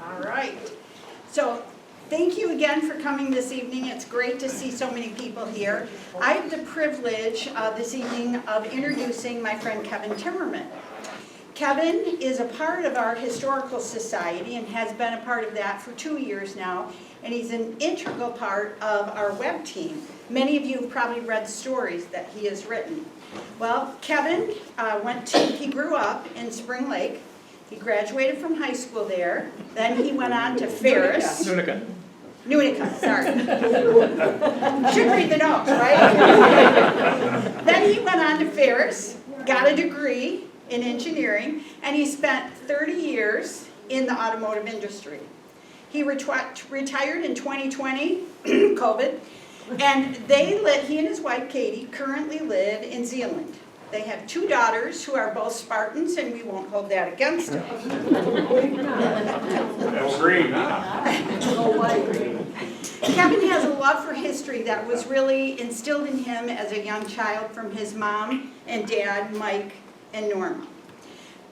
All right. So thank you again for coming this evening. It's great to see so many people here. I have the privilege this evening of introducing my friend Kevin Timmerman. Kevin is a part of our Historical Society and has been a part of that for 2 years now, and he's an integral part of our web team. Many of you have probably read stories that he has written. Well, Kevin he grew up in Spring Lake. He graduated from high school there. Then he went on to Ferris. Nunica, sorry. Should read the notes, right? Then he went on to Ferris, got a degree in engineering, and he spent 30 years in the automotive industry. He retired in 2020, COVID, and he and his wife Katie currently live in Zealand. They have 2 daughters who are both Spartans, and we won't hold that against them. That's green. Kevin has a love for history that was really instilled in him as a young child from his mom and dad, Mike and Norma.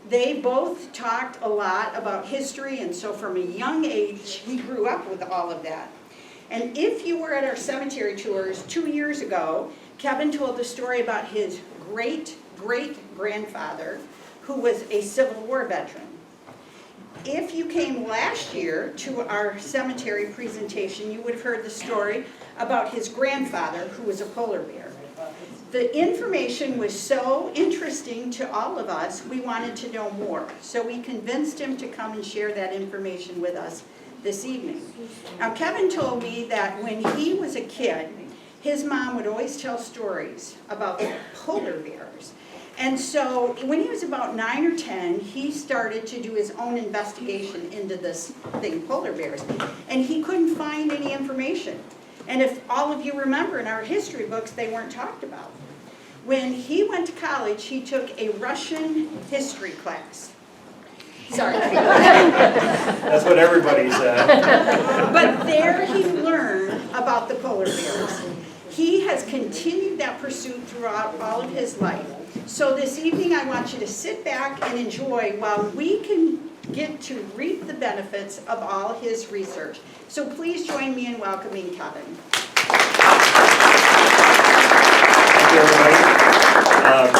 They both talked a lot about history, and so from a young age, he grew up with all of that. And if you were at our cemetery tours 2 years ago, Kevin told the story about his great-great-grandfather, who was a Civil War veteran. If you came last year to our cemetery presentation, you would have heard the story about his grandfather, who was a polar bear. The information was so interesting to all of us, we wanted to know more. So we convinced him to come and share that information with us this evening. Now, Kevin told me that when he was a kid, his mom would always tell stories about the polar bears. And so when he was about 9 or 10, he started to do his own investigation into this thing, polar bears. And he couldn't find any information. And if all of you remember, in our history books, they weren't talked about. When he went to college, he took a Russian history class. Sorry. That's what everybody said. But there he learned about the polar bears. He has continued that pursuit throughout all of his life. So this evening I want you to sit back and enjoy while we can get to reap the benefits of all his research. So please join me in welcoming Kevin. Thank you, everybody.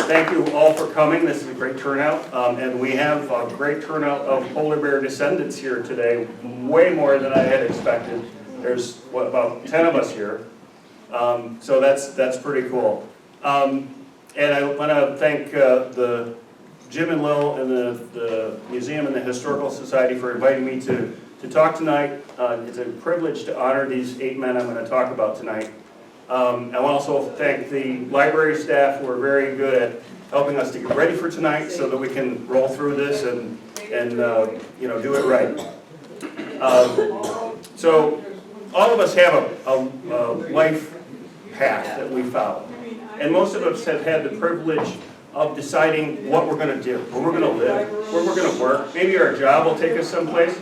Thank you all for coming. This is a great turnout. And we have a great turnout of polar bear descendants here today, way more than I had expected. There's, about 10 of us here. So that's pretty cool. And I want to thank the Jim and Lil and the museum and the Historical Society for inviting me to talk tonight. It's a privilege to honor these 8 men I'm going to talk about tonight. I want to also thank the library staff who are very good at helping us to get ready for tonight so that we can roll through this and do it right. So all of us have a life path that we follow. And most of us have had the privilege of deciding what we're going to do, where we're going to live, where we're going to work. Maybe our job will take us someplace.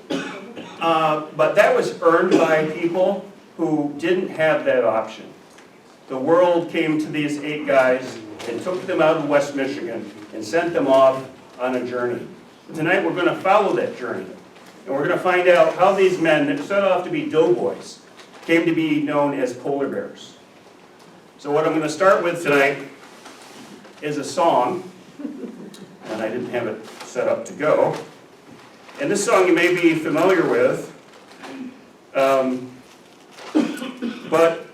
But that was earned by people who didn't have that option. The world came to these 8 guys and took them out of West Michigan and sent them off on a journey. Tonight we're going to follow that journey. And we're going to find out how these men that set off to be doughboys came to be known as polar bears. So what I'm going to start with tonight is a song, and I didn't have it set up to go. And this song you may be familiar with, but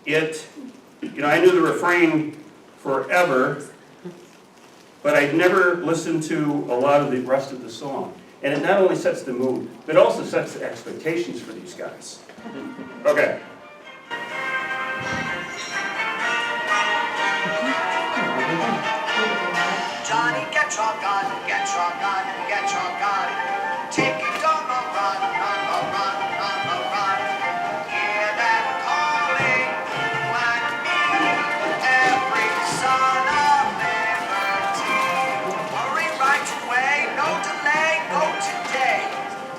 I knew the refrain forever, but I'd never listened to a lot of the rest of the song. And it not only sets the mood, but it also sets the expectations for these guys. Okay. Johnny, get your gun, get your gun, get your gun. Take it on a run, on a run, on a run. Hear them calling, you and me, every son of liberty. Hurry right away, no delay, go today.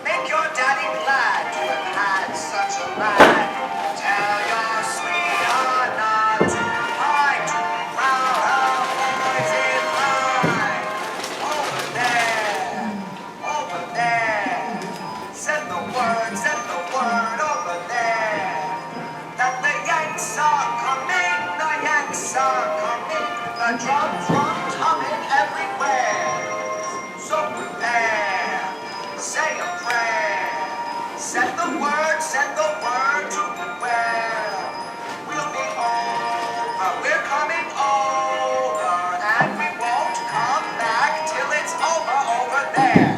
Make your daddy glad to have had such a lad. Tell your sweetheart not to hide, to crowd her boys in line. Over there, a drum drum coming everywhere. So prepare, say a prayer, send the word to beware. We'll be over, we're coming over, and we won't come back till it's over there.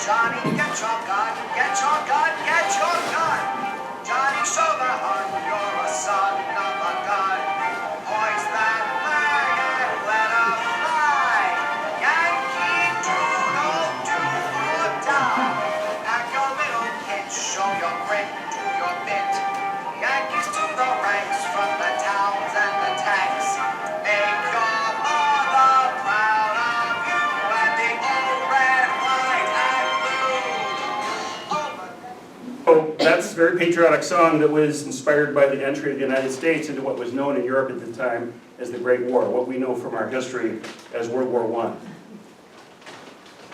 Johnny, get your gun, get your gun, get your gun. Johnny, show the hun you're a son of a gun. Hoist that flag and let 'em fly. Yankee Doodle do or die. Pack your little kit, show your grit, do your bit. Yankees to the ranks, from the towns and the tanks. Make your mother proud of you and the old red, white, and blue. Oh, that's a very patriotic song that was inspired by the entry of the United States into what was known in Europe at the time as the Great War, what we know from our history as World War I.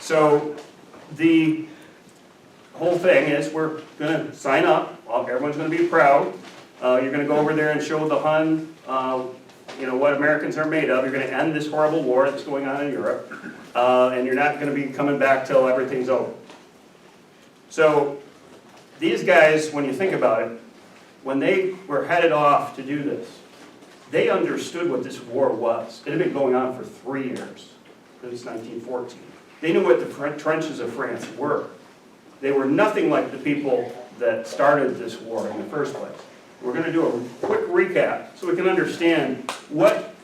So the whole thing is we're going to sign up, everyone's going to be proud, you're going to go over there and show the Hun what Americans are made of, you're going to end this horrible war that's going on in Europe, and you're not going to be coming back till everything's over. So these guys, when you think about it, when they were headed off to do this, they understood what this war was. It had been going on for 3 years, since 1914. They knew what the trenches of France were. They were nothing like the people that started this war in the first place. We're going to do a quick recap so we can understand what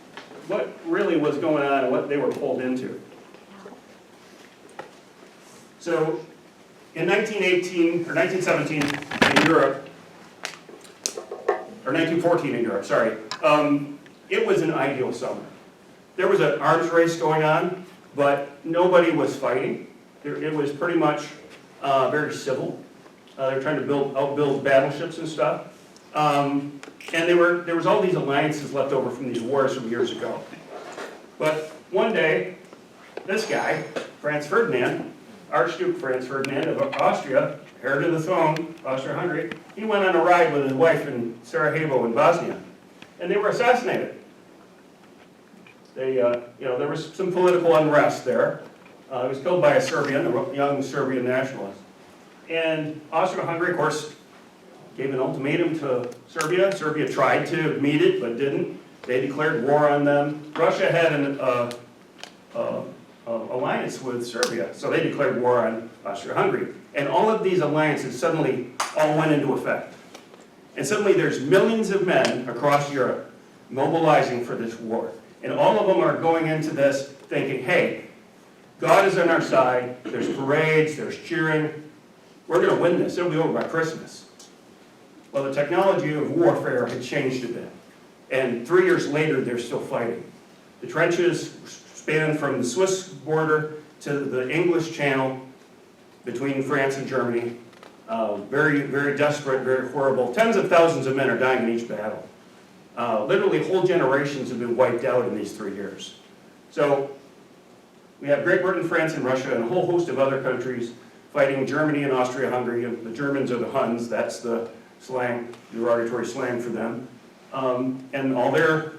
really was going on and what they were pulled into. So in 1918, or 1917 in Europe, or 1914 in Europe, sorry, it was an ideal summer. There was an arms race going on, but nobody was fighting. It was pretty much very civil. They were trying to outbuild battleships and stuff. And there was all these alliances left over from these wars from years ago. But one day, this guy, Franz Ferdinand, Archduke Franz Ferdinand of Austria, heir to the throne, Austria-Hungary, he went on a ride with his wife in Sarajevo in Bosnia, and they were assassinated. There was some political unrest there. He was killed by a Serbian, a young Serbian nationalist. And Austria-Hungary, of course, gave an ultimatum to Serbia. Serbia tried to meet it, but didn't. They declared war on them. Russia had an alliance with Serbia, so they declared war on Austria-Hungary. And all of these alliances suddenly all went into effect. And suddenly there's millions of men across Europe mobilizing for this war. And all of them are going into this thinking, hey, God is on our side, there's parades, there's cheering, we're going to win this, it'll be over by Christmas. Well, the technology of warfare had changed a bit. And 3 years later, they're still fighting. The trenches span from the Swiss border to the English Channel between France and Germany. Very, very desperate, very horrible. Tens of thousands of men are dying in each battle. Literally whole generations have been wiped out in these 3 years. So we have Great Britain, France, and Russia, and a whole host of other countries fighting Germany and Austria-Hungary. The Germans are the Huns, that's the slang, derogatory slang for them. And all their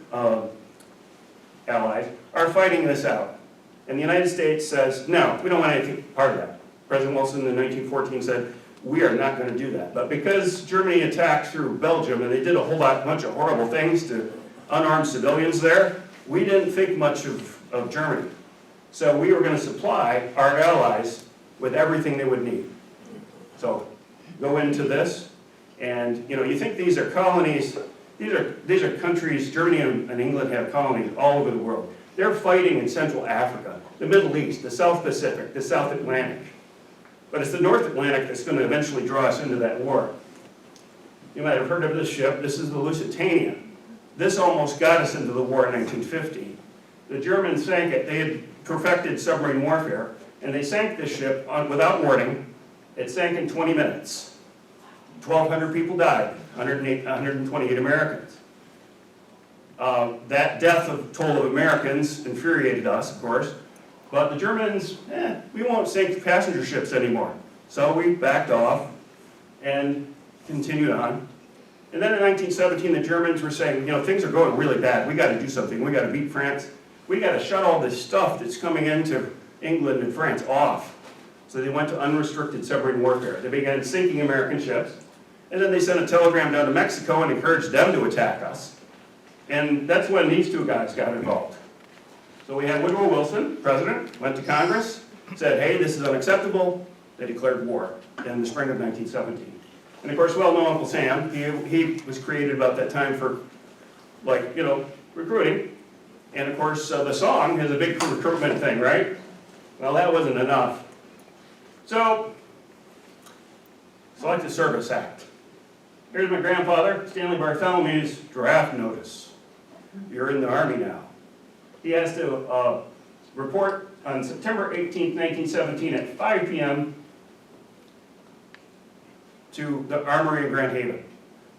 allies are fighting this out. And the United States says, no, we don't want anything part of that. President Wilson in 1914 said, we are not going to do that. But because Germany attacked through Belgium, and they did a whole bunch of horrible things to unarmed civilians there, we didn't think much of Germany. So we were going to supply our allies with everything they would need. So go into this, and you think these are colonies, these are countries, Germany and England have colonies all over the world. They're fighting in Central Africa, the Middle East, the South Pacific, the South Atlantic. But it's the North Atlantic that's going to eventually draw us into that war. You might have heard of this ship. This is the Lusitania. This almost got us into the war in 1950. The Germans sank it. They had perfected submarine warfare, and they sank this ship without warning. It sank in 20 minutes. 1,200 people died, 128 Americans. That toll of Americans infuriated us, of course. But the Germans, we won't sink passenger ships anymore. So we backed off. and continued on. And then in 1917, the Germans were saying, you know, things are going really bad. We got to do something. We got to beat France. We got to shut all this stuff that's coming into England and France off. So they went to unrestricted submarine warfare. They began sinking American ships. And then they sent a telegram down to Mexico and encouraged them to attack us. And that's when these two guys got involved. So we had Woodrow Wilson, president, went to Congress, said, hey, this is unacceptable. They declared war in the spring of 1917. And of course, well, know Uncle Sam, he was created about that time for, like, you know, recruiting. And of course, the song is a big recruitment thing, right? Well, that wasn't enough. So, Selective Service Act. Here's my grandfather, Stanley Bartholomew's draft notice. You're in the Army now. He has to report on September 18th, 1917 at 5 p.m. to the Armory in Grand Haven.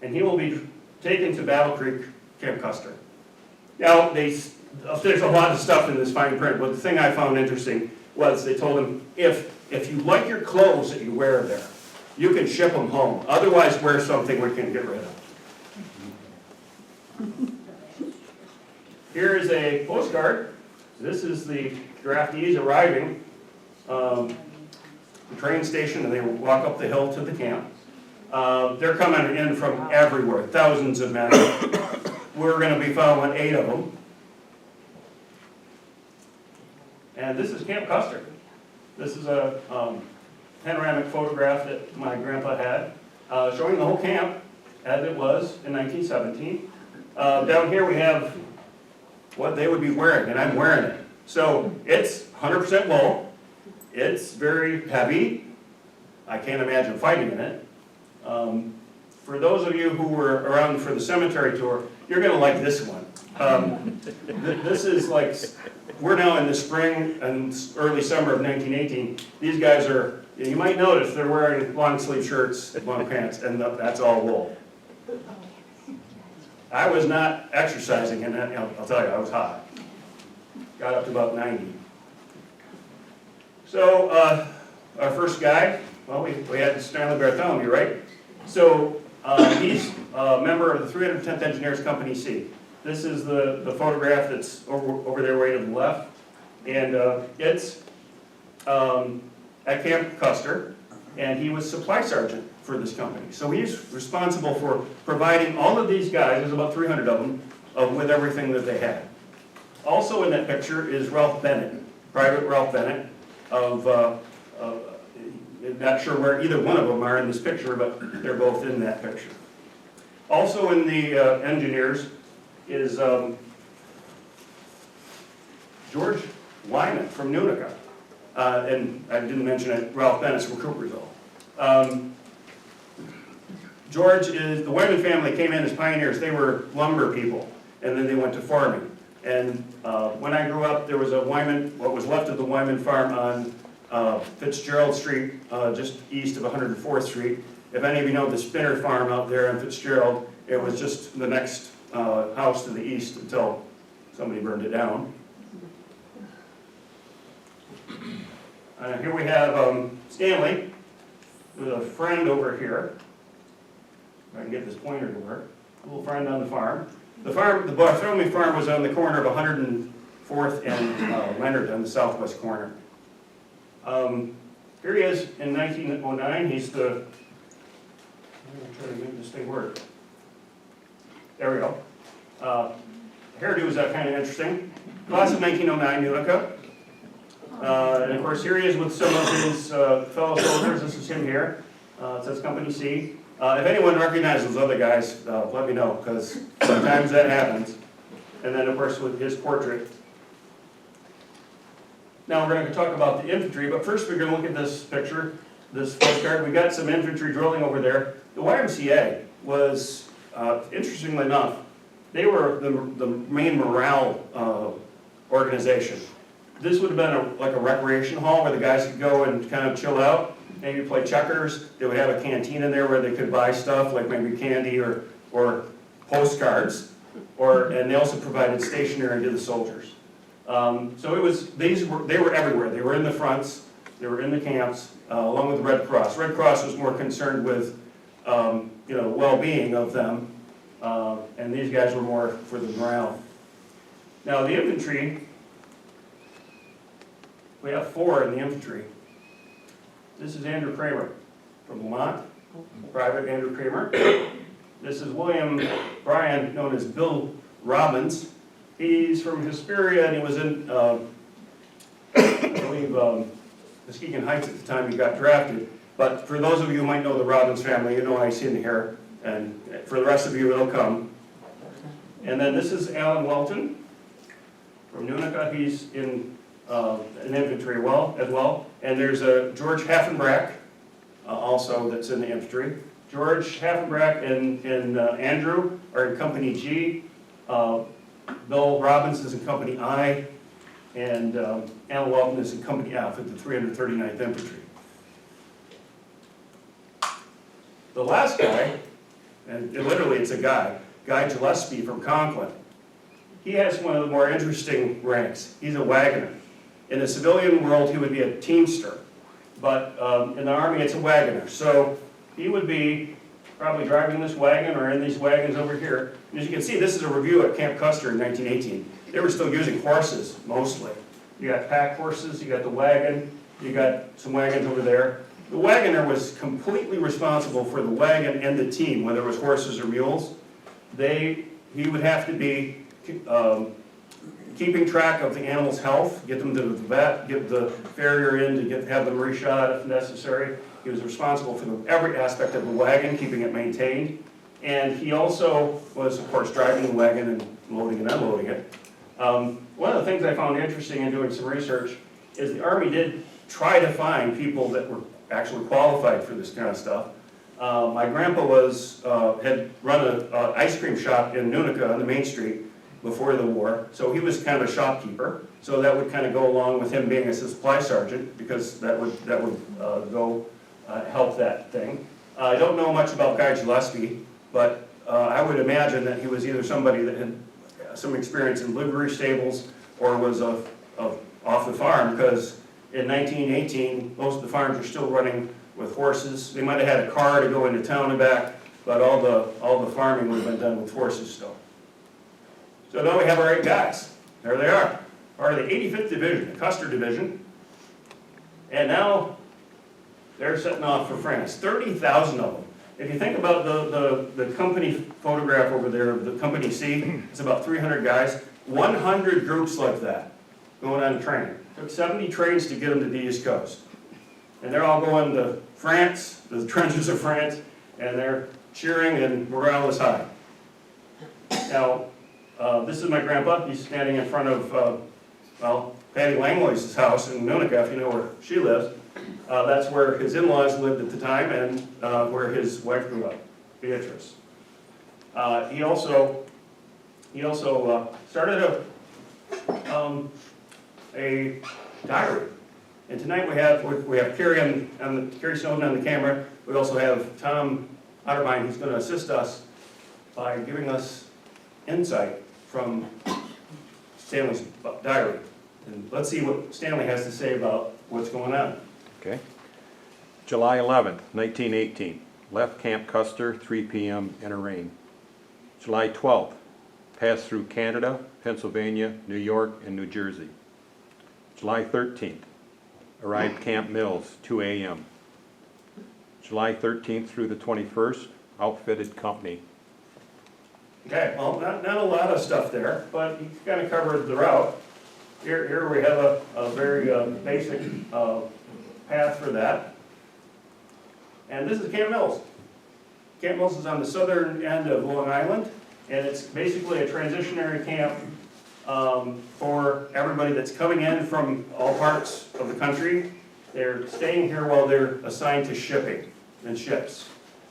And he will be taken to Battle Creek, Camp Custer. Now, there's a lot of stuff in this fine print, but the thing I found interesting was they told him, if you like your clothes that you wear there, you can ship them home. Otherwise, wear something we can get rid of. Here is a postcard. This is the draftees arriving the train station, and they walk up the hill to the camp. They're coming in from everywhere, thousands of men. We're going to be following 8 of them. And this is Camp Custer. This is a panoramic photograph that my grandpa had, showing the whole camp as it was in 1917. Down here we have what they would be wearing, and I'm wearing it. So it's 100% wool. It's very heavy. I can't imagine fighting in it. For those of you who were around for the cemetery tour, you're going to like this one. This is like, we're now in the spring and early summer of 1918. These guys are, you might notice they're wearing long sleeve shirts, long pants, and that's all wool. I was not exercising in that, I'll tell you, I was hot. Got up to about 90. So, our first guy, well, we had Stanley Bartholomew, right? So, he's a member of the 310th Engineers Company C. This is the photograph that's over there way to the left. And it's at Camp Custer, and he was supply sergeant for this company. So he's responsible for providing all of these guys, there's about 300 of them, with everything that they had. Also in that picture is Ralph Bennett, Private Ralph Bennett, not sure where either one of them are in this picture, but they're both in that picture. Also in the engineers is George Wyman from Utica. And I didn't mention it, Ralph Bennett's from Coopersville. George is, the Wyman family came in as pioneers. They were lumber people, and then they went to farming. And when I grew up, there was a Wyman, what was left of the Wyman farm on Fitzgerald Street, just east of 104th Street. If any of you know the Spinner farm out there on Fitzgerald, it was just the next house to the east until somebody burned it down. Here we have Stanley with a friend over here. If I can get this pointer to work. A little friend on the farm. The Bartholomew farm was on the corner of 104th and Leonard on the southwest corner. Here he is in 1909. He's the, I'm trying to make this thing work. There we go. Hairdo is kind of interesting. Class of 1909, Utica. And of course, here he is with some of his fellow soldiers. This is him here. It says Company C. If anyone recognizes those other guys, let me know, because sometimes that happens. And then, of course, with his portrait. Now we're going to talk about the infantry, but first we're going to look at this picture, this postcard. We got some infantry drilling over there. The YMCA was, interestingly enough, they were the main morale organization. This would have been like a recreation hall where the guys could go and kind of chill out, maybe play checkers. They would have a canteen in there where they could buy stuff like maybe candy or postcards, and they also provided stationery to the soldiers. So it was, they were everywhere. They were in the fronts, they were in the camps, along with the Red Cross. Red Cross was more concerned with well-being of them, and these guys were more for the morale. Now, the infantry, we have 4 in the infantry. This is Andrew Kramer from Vermont, Private Andrew Kramer. This is William Bryan, known as Bill Robbins. He's from Hesperia, and he was in, I believe, Muskegon Heights at the time he got drafted. But for those of you who might know the Robbins family, you know I see in here, and for the rest of you, it'll come. And then this is Alan Welton from Nunica. He's in infantry as well. And there's a George Haffenbrack, also that's in the infantry. George Haffenbrack and Andrew are in Company G. Bill Robbins is in Company I, and Alan Welton is in Company F at the 339th Infantry. The last guy, and literally it's a guy, Guy Gillespie from Conklin. He has one of the more interesting ranks. He's a wagoner. In the civilian world, he would be a teamster, but in the Army, it's a wagoner. So he would be probably driving this wagon or in these wagons over here. And as you can see, this is a review at Camp Custer in 1918. They were still using horses, mostly. You got pack horses, you got the wagon, you got some wagons over there. The wagoner was completely responsible for the wagon and the team, whether it was horses or mules. He would have to be keeping track of the animal's health, get them to the vet, get the farrier in to have them reshod if necessary. He was responsible for every aspect of the wagon, keeping it maintained. And he also was, of course, driving the wagon and loading and unloading it. One of the things I found interesting in doing some research is the Army did try to find people that were actually qualified for this kind of stuff. My grandpa had run an ice cream shop in Nunica on the main street before the war, so he was kind of a shopkeeper. So that would kind of go along with him being a supply sergeant, because that would go help that thing. I don't know much about Guy Gillespie, but I would imagine that he was either somebody that had some experience in livery stables or was off the farm, because in 1918, most of the farms were still running with horses. They might have had a car to go into town and back, but all the farming would have been done with horses still. So now we have our 8 guys. There they are. Part of the 85th Division, the Custer Division. And now they're setting off for France. 30,000 of them. If you think about the company photograph over there, the Company C, it's about 300 guys. 100 groups like that going on training. Took 70 trains to get them to the East Coast. And they're all going to France, the trenches of France, and they're cheering and morale is high. Now, this is my grandpa. He's standing in front of, Patty Langley's house in Nunica, if you know where she lives. That's where his in-laws lived at the time, and where his wife grew up, Beatrice. He also started a diary. And tonight we have Carrie Snowden on the camera. We also have Tom Otterbein, who's going to assist us by giving us insight from Stanley's diary. And let's see what Stanley has to say about what's going on. Okay. July 11th, 1918. Left Camp Custer, 3 p.m. in a rain. July 12th. Passed through Canada, Pennsylvania, New York, and New Jersey. July 13th. Arrived Camp Mills, 2 a.m. July 13th through the 21st. Outfitted company. Okay, well, not a lot of stuff there, but you kind of covered the route. Here we have a very basic path for that. And this is Camp Mills. Camp Mills is on the southern end of Long Island, and it's basically a transitionary camp for everybody that's coming in from all parts of the country. They're staying here while they're assigned to shipping and ships.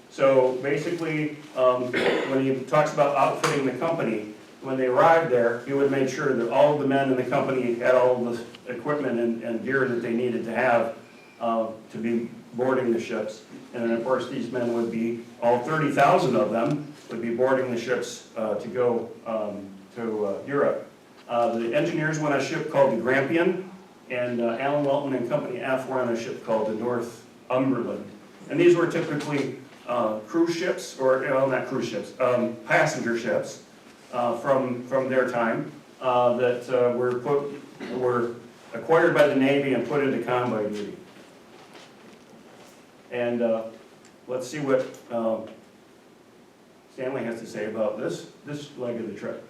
So basically, when he talks about outfitting the company, when they arrived there, he would make sure that all of the men in the company had all the equipment and gear that they needed to have to be boarding the ships. And then, of course, these men would be, all 30,000 of them, would be boarding the ships to go to Europe. The engineers went on a ship called the Grampian, and Alan Welton and Company F were on a ship called the Northumberland. And these were typically cruise ships, or, well, not cruise ships, passenger ships from their time that were acquired by the Navy and put into convoy duty. And let's see what Stanley has to say about this leg of the trip.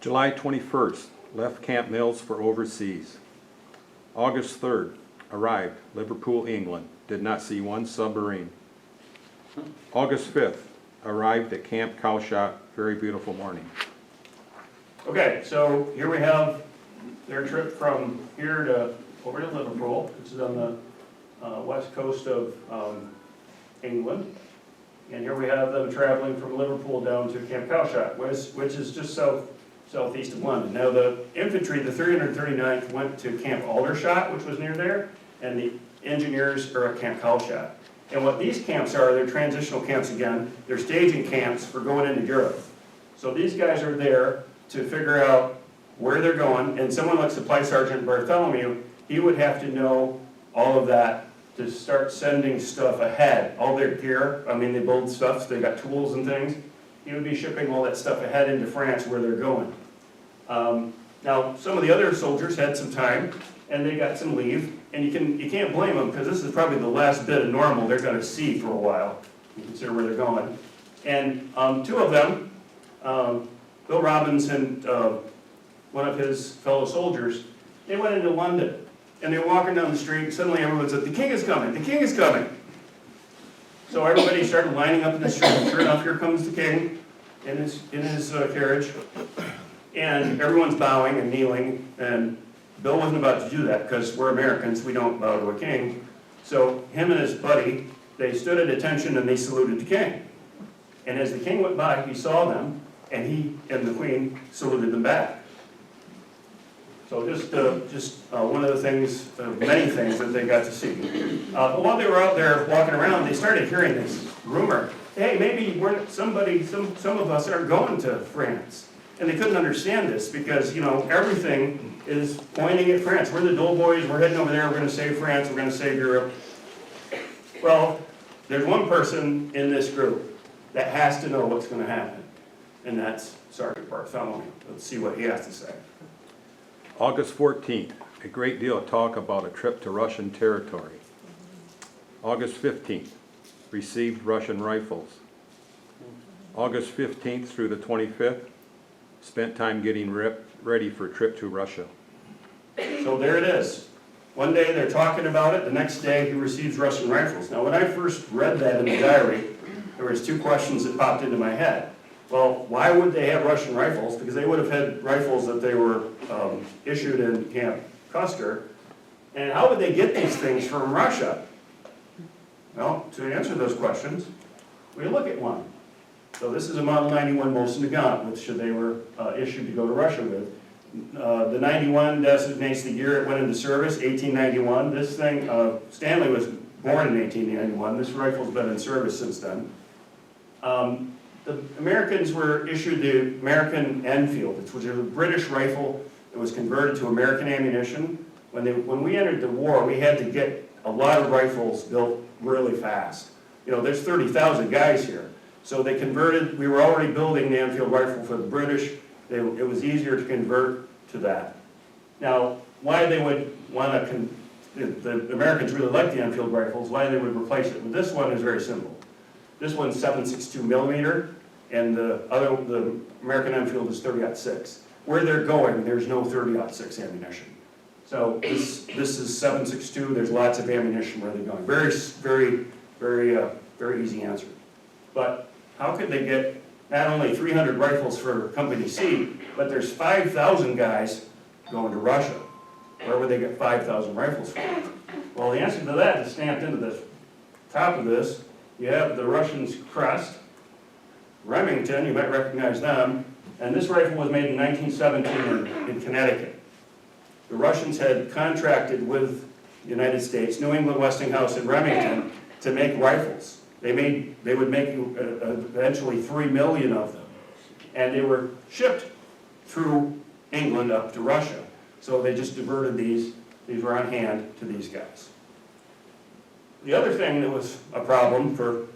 July 21st, left Camp Mills for overseas. August 3rd, arrived Liverpool, England, did not see one submarine. August 5th, arrived at Camp Cowshot, very beautiful morning. Okay, so here we have their trip from here to over to Liverpool, which is on the west coast of England. And here we have them traveling from Liverpool down to Camp Cowshot, which is just southeast of London. Now the infantry, the 339th, went to Camp Aldershot, which was near there, and the engineers are at Camp Cowshot. And what these camps are, they're transitional camps again. They're staging camps for going into Europe. So these guys are there to figure out where they're going, and someone like Supply Sergeant Bartholomew, he would have to know all of that to start sending stuff ahead. All their gear, I mean, they build stuff, so they got tools and things. He would be shipping all that stuff ahead into France where they're going. Now, some of the other soldiers had some time, and they got some leave, and you can't blame them, because this is probably the last bit of normal they're going to see for a while. You consider where they're going. And two of them, Bill Robbins and one of his fellow soldiers, they went into London, and they were walking down the street, and suddenly everyone said, "The king is coming, the king is coming." So everybody started lining up in the street, and sure enough, here comes the king in his carriage, and everyone's bowing and kneeling, and Bill wasn't about to do that, because we're Americans, we don't bow to a king. So him and his buddy, they stood at attention and they saluted the king. And as the king went by, he saw them, and he and the queen saluted them back. So just one of the things, many things that they got to see. But while they were out there walking around, they started hearing this rumor, hey, maybe some of us are going to France. And they couldn't understand this because, you know, everything is pointing at France. We're the doughboys, we're heading over there, we're going to save France, we're going to save Europe. Well, there's one person in this group that has to know what's going to happen, and that's Sergeant Bartholomew. Let's see what he has to say. August 14th, a great deal of talk about a trip to Russian territory. August 15th, received Russian rifles. August 15th through the 25th, spent time getting ready for a trip to Russia. So there it is. One day they're talking about it, the next day he receives Russian rifles. Now when I first read that in the diary, there was two questions that popped into my head. Well, why would they have Russian rifles? Because they would have had rifles that they were issued in Camp Custer. And how would they get these things from Russia? Well, to answer those questions, we look at one. So this is a Model 91 Mosin Nagant, which they were issued to go to Russia with. The 91 designates the year it went into service, 1891. This thing, Stanley was born in 1891. This rifle's been in service since then. The Americans were issued the American Enfield, which was a British rifle that was converted to American ammunition. When we entered the war, we had to get a lot of rifles built really fast. You know, there's 30,000 guys here. So they converted, we were already building the Enfield rifle for the British. It was easier to convert to that. Now, why they would want to, the Americans really liked the Enfield rifles, why they would replace it with this one is very simple. This one's 7.62 millimeter, and the American Enfield is 30-06. Where they're going, there's no 30-06 ammunition. So this is 7.62, there's lots of ammunition where they're going. Very easy answer. But how could they get not only 300 rifles for Company C, but there's 5,000 guys going to Russia? Where would they get 5,000 rifles from? Well, the answer to that is stamped into the top of this. You have the Russians' crest, Remington, you might recognize them, and this rifle was made in 1917 in Connecticut. The Russians had contracted with the United States, New England Westinghouse and Remington, to make rifles. They would make eventually 3 million of them. And they were shipped through England up to Russia. So they just diverted these were on hand to these guys. The other thing that was a problem for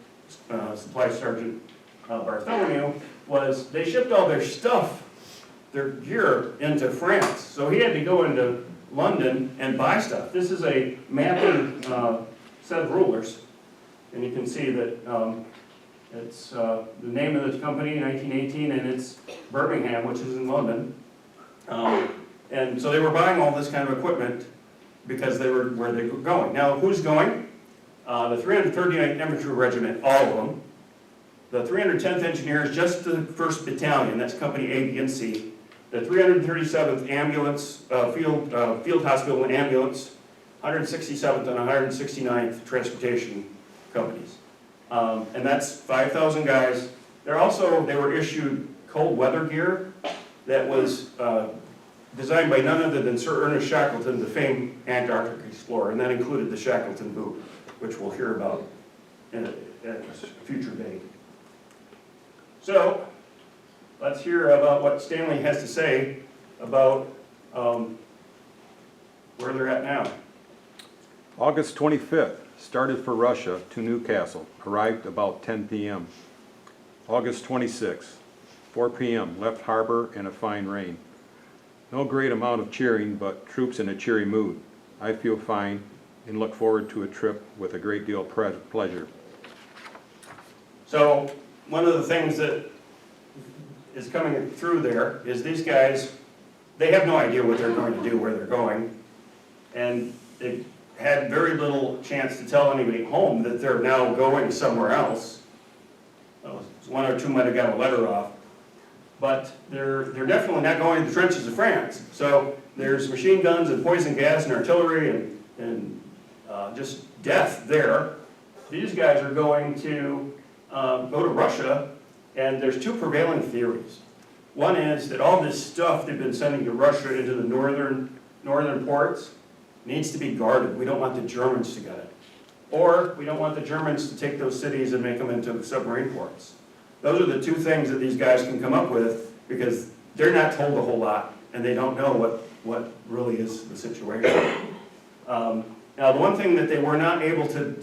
Supply Sergeant Bartholomew, was they shipped all their stuff, their gear, into France. So he had to go into London and buy stuff. This is a mapping set of rulers, and you can see that it's the name of the company, 1918, and it's Birmingham, which is in London. And so they were buying all this kind of equipment because they were where they were going. Now, who's going? The 339th Infantry Regiment, all of them. The 310th Engineers, just the 1st Battalion, that's Company A, B, and C. The 337th Ambulance, Field Hospital and Ambulance, 167th and 169th Transportation Companies. And that's 5,000 guys. They were issued cold weather gear that was designed by none other than Sir Ernest Shackleton, the famed Antarctic explorer, and that included the Shackleton boot, which we'll hear about at a future date. So, let's hear about what Stanley has to say about where they're at now. August 25th, started for Russia to Newcastle, arrived about 10 p.m. August 26th, 4 p.m., left harbor in a fine rain. No great amount of cheering, but troops in a cheery mood. I feel fine and look forward to a trip with a great deal of pleasure. So, one of the things that is coming through there is these guys, they have no idea what they're going to do, where they're going, and they've had very little chance to tell anybody at home that they're now going somewhere else. One or two might have got a letter off, but they're definitely not going to the trenches of France. So there's machine guns and poison gas and artillery and just death there. These guys are going to go to Russia, and there's two prevailing theories. One is that all this stuff they've been sending to Russia into the northern ports needs to be guarded. We don't want the Germans to get it. Or we don't want the Germans to take those cities and make them into submarine ports. Those are the two things that these guys can come up with because they're not told a whole lot and they don't know what really is the situation. Now, the one thing that they were not able to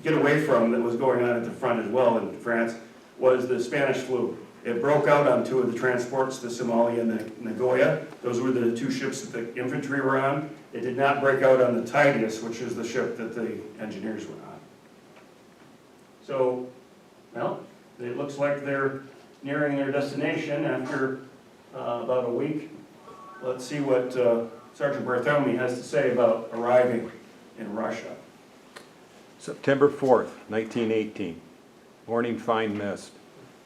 get away from that was going on at the front as well in France was the Spanish flu. It broke out on two of the transports, the Somalia and the Nagoya. Those were the two ships that the infantry were on. It did not break out on the Tidius, which is the ship that the engineers were on. So, well, it looks like they're nearing their destination after about a week. Let's see what Sergeant Bartholomew has to say about arriving in Russia. September 4th, 1918. Morning fine mist.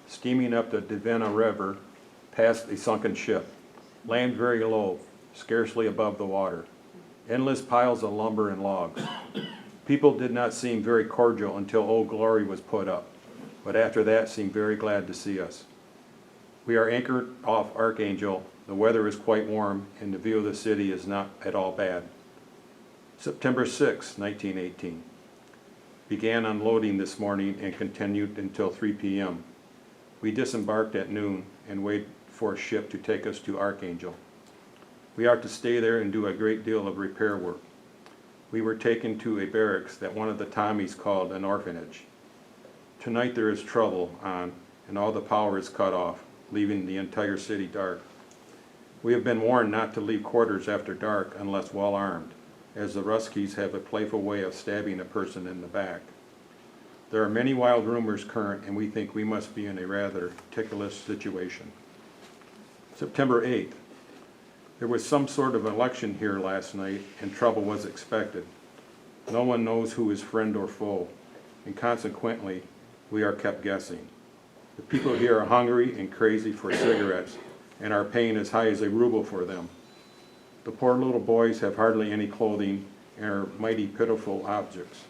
Steaming up the Dvina River past a sunken ship. Land very low, scarcely above the water. Endless piles of lumber and logs. People did not seem very cordial until Old Glory was put up, but after that seemed very glad to see us. We are anchored off Archangel. The weather is quite warm and the view of the city is not at all bad. September 6, 1918. Began unloading this morning and continued until 3 p.m. We disembarked at noon and waited for a ship to take us to Archangel. We are to stay there and do a great deal of repair work. We were taken to a barracks that one of the Tommies called an orphanage. Tonight there is trouble on and all the power is cut off, leaving the entire city dark. We have been warned not to leave quarters after dark unless well armed, as the Ruskies have a playful way of stabbing a person in the back. There are many wild rumors current, and we think we must be in a rather ticklish situation. September 8th. There was some sort of election here last night, and trouble was expected. No one knows who is friend or foe, and consequently, we are kept guessing. The people here are hungry and crazy for cigarettes, and are paying as high as a ruble for them. The poor little boys have hardly any clothing and are mighty pitiful objects.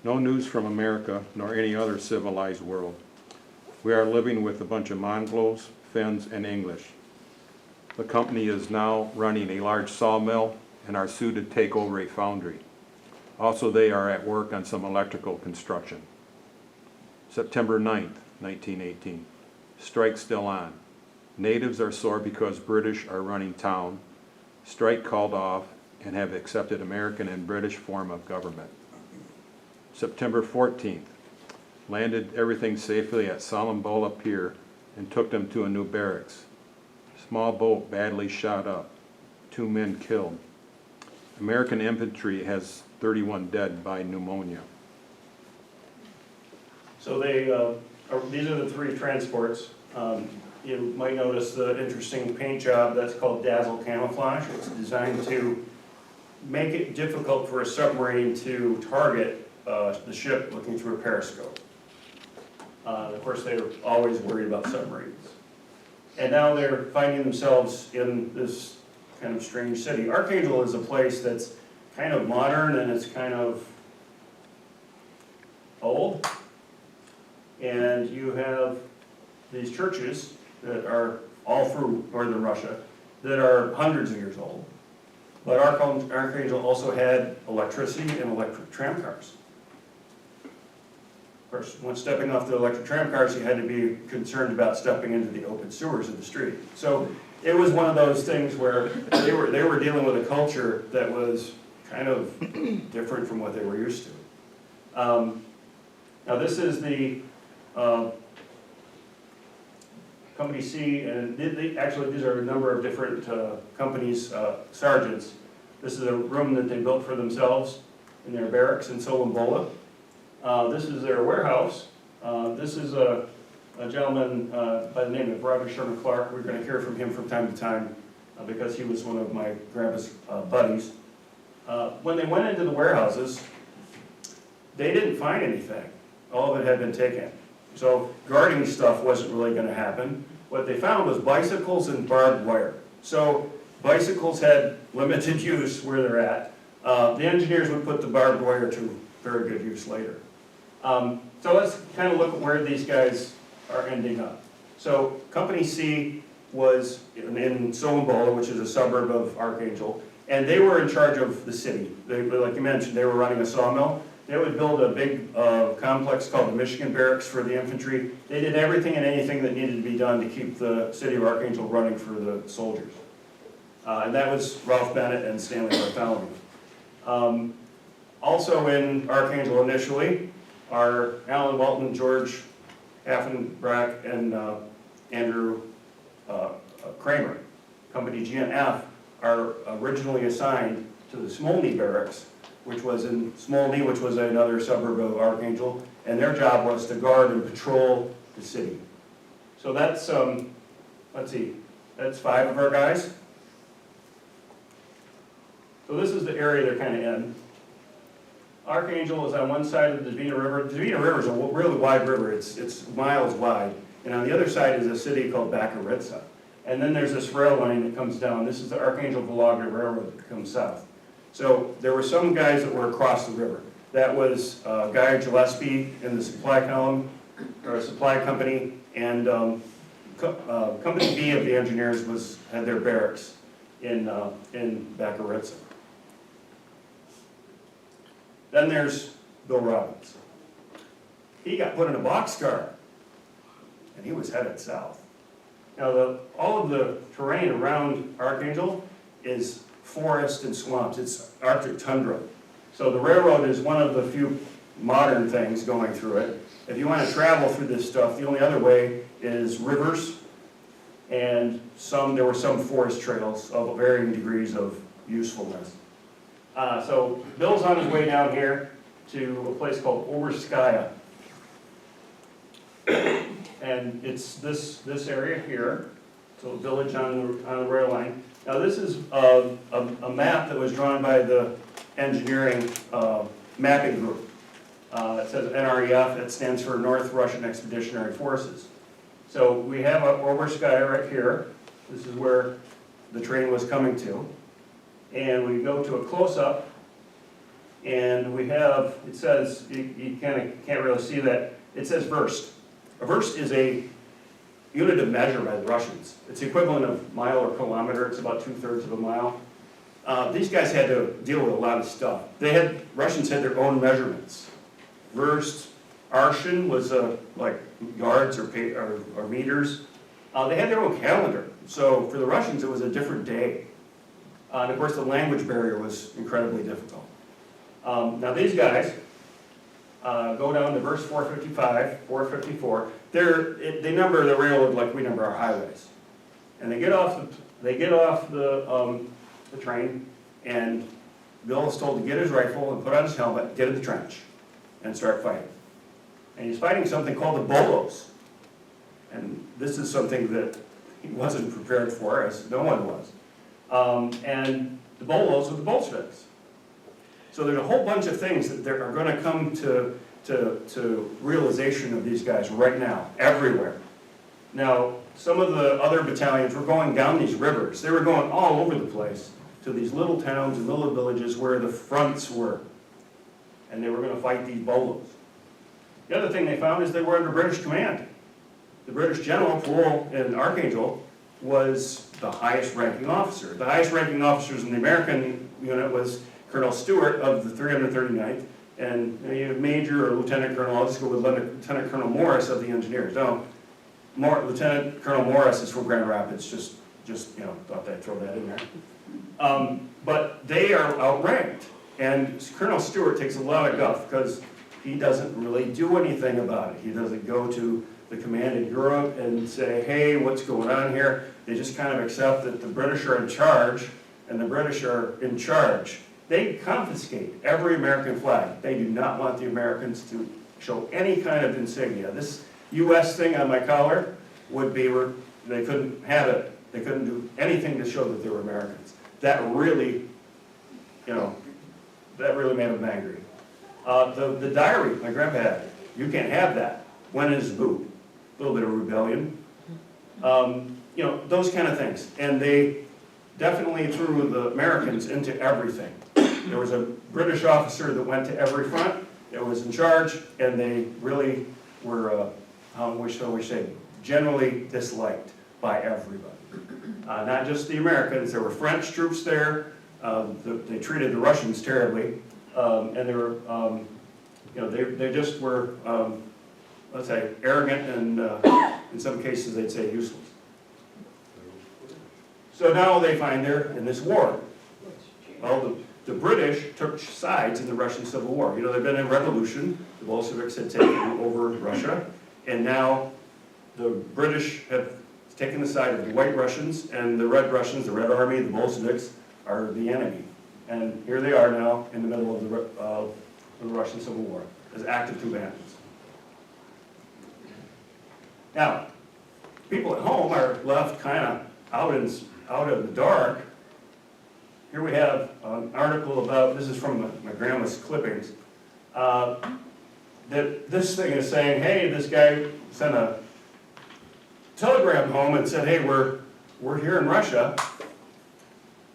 No news from America nor any other civilized world. We are living with a bunch of Mongols, Finns, and English. The company is now running a large sawmill and are soon to take over a foundry. Also, they are at work on some electrical construction. September 9th, 1918. Strike still on. Natives are sore because British are running town. Strike called off and have accepted American and British form of government. September 14th. landed everything safely at Salambola Pier, and took them to a new barracks. Small boat badly shot up. 2 men killed. American infantry has 31 dead by pneumonia. So these are the 3 transports. You might notice the interesting paint job that's called dazzle camouflage. It's designed to make it difficult for a submarine to target the ship looking through a periscope. Of course, they were always worried about submarines. And now they're finding themselves in this kind of strange city. Archangel is a place that's kind of modern and it's kind of old. And you have these churches that are all through northern Russia that are hundreds of years old. But Archangel also had electricity and electric tram cars. Of course, when stepping off the electric tram cars, you had to be concerned about stepping into the open sewers of the street. So it was one of those things where they were dealing with a culture that was kind of different from what they were used to. Now this is the Company C, and actually these are a number of different companies, sergeants. This is a room that they built for themselves in their barracks in Solimbola. This is their warehouse. This is a gentleman by the name of Roger Sherman Clark. We're going to hear from him from time to time because he was one of my grandpa's buddies. When they went into the warehouses, they didn't find anything. All of it had been taken. So guarding stuff wasn't really going to happen. What they found was bicycles and barbed wire. So bicycles had limited use where they're at. The engineers would put the barbed wire to very good use later. So let's kind of look at where these guys are ending up. So Company C was in Solimbola, which is a suburb of Archangel, and they were in charge of the city. Like you mentioned, they were running a sawmill. They would build a big complex called the Michigan Barracks for the infantry. They did everything and anything that needed to be done to keep the city of Archangel running for the soldiers. And that was Ralph Bennett and Stanley Bartholomew. Also in Archangel initially are Alan Walton, George Affenbrack, and Andrew Kramer. Company G and F are originally assigned to the Smolny Barracks, which was in Smolny, which was another suburb of Archangel, and their job was to guard and patrol the city. So that's, let's see, that's 5 of our guys. So this is the area they're kind of in. Archangel is on one side of the Dvina River. The Dvina River is a really wide river. It's miles wide. And on the other side is a city called Bakaritsa. And then there's this rail line that comes down. This is the Archangel-Vologda Railroad that comes south. So there were some guys that were across the river. That was Guy Gillespie in the supply column, or supply company, and Company B of the engineers had their barracks in Bakaritsa. Then there's Bill Robbins. He got put in a boxcar, and he was headed south. Now, all of the terrain around Archangel is forest and swamps. It's Arctic tundra. So the railroad is one of the few modern things going through it. If you want to travel through this stuff, the only other way is rivers, and there were some forest trails of varying degrees of usefulness. So Bill's on his way down here to a place called Overskaya. And it's this area here, so a village on the rail line. Now this is a map that was drawn by the engineering mapping group. It says NREF, it stands for North Russian Expeditionary Forces. So we have Overskaya right here. This is where the train was coming to. And we go to a close-up, and we have, it says, you can't really see that, it says verst. A verst is a unit of measure by the Russians. It's the equivalent of mile or kilometer. It's about 2/3 of a mile. These guys had to deal with a lot of stuff. Russians had their own measurements. Verst, arshin was like yards or meters. They had their own calendar. So for the Russians, it was a different day. And of course, the language barrier was incredibly difficult. Now these guys go down to verse 455, 454. They number the railroad like we number our highways. And they get off the train, and Bill is told to get his rifle and put on his helmet, get in the trench, and start fighting. And he's fighting something called the Bolos. And this is something that he wasn't prepared for, as no one was. And the Bolos are the Bolsheviks. So there's a whole bunch of things that are going to come to realization of these guys right now, everywhere. Now, some of the other battalions were going down these rivers. They were going all over the place to these little towns and little villages where the fronts were. And they were going to fight these Bolos. The other thing they found is they were under British command. The British general, Poole in Archangel, was the highest ranking officer. The highest ranking officers in the American unit was Colonel Stewart of the 339th, and you have Major or Lieutenant Colonel. I'll just go with Lieutenant Colonel Morris of the Engineers. No, Lieutenant Colonel Morris is from Grand Rapids. Just thought I'd throw that in there. But they are outranked, and Colonel Stewart takes a lot of guff because he doesn't really do anything about it. He doesn't go to the command in Europe and say, hey, what's going on here? They just kind of accept that the British are in charge, and the British are in charge. They confiscate every American flag. They do not want the Americans to show any kind of insignia. This U.S. thing on my collar would be where they couldn't have it. They couldn't do anything to show that they were Americans. That really, that really made them angry. The diary my grandpa had, you can't have that. When is boot? A little bit of rebellion. Those kind of things. And they definitely threw the Americans into everything. There was a British officer that went to every front, that was in charge, and they really were, shall we say, generally disliked by everybody. Not just the Americans, there were French troops there. They treated the Russians terribly, and they were, they just were, let's say, arrogant and in some cases they'd say useless. So now they find they're in this war. Well, the British took sides in the Russian Civil War. There'd been a revolution. The Bolsheviks had taken over Russia, and now the British have taken the side of the White Russians, and the Red Russians, the Red Army, the Bolsheviks, are the enemy. And here they are now in the middle of the Russian Civil War as active combatants. Now, people at home are left kind of out in the dark. Here we have an article about, this is from my grandma's clippings, that this thing is saying, hey, this guy sent a telegram home and said, hey, we're here in Russia.